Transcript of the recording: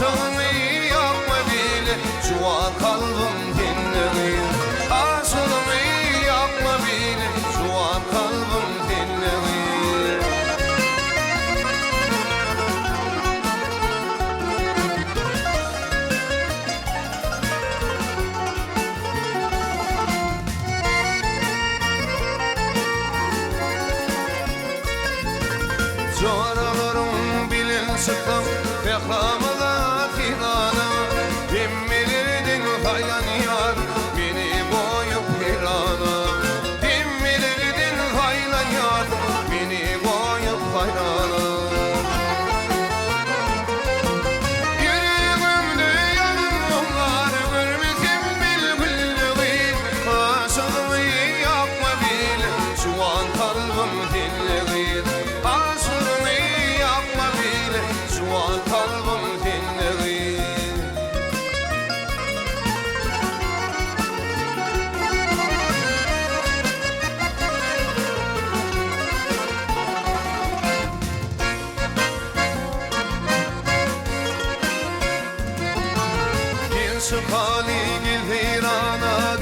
aşığını yapma bile, şu an kalbim dinleyin. Aşığını yapma bile, şu an kalbim dinleyin. Çoralarım bilin sıktım yaklamada kinana. Kim bilirdin hayran yar beni boyup hirana. Kim bilirdin hayran yar beni boyup hayrana. Yüreğimde yanımlar görmesin bilgülleri. Aşığımı yapma bile, şu an kalbim dinleyin. Aşığımı yapma bile, şu an kalbim dinleyin. Gel şu hali gel virana.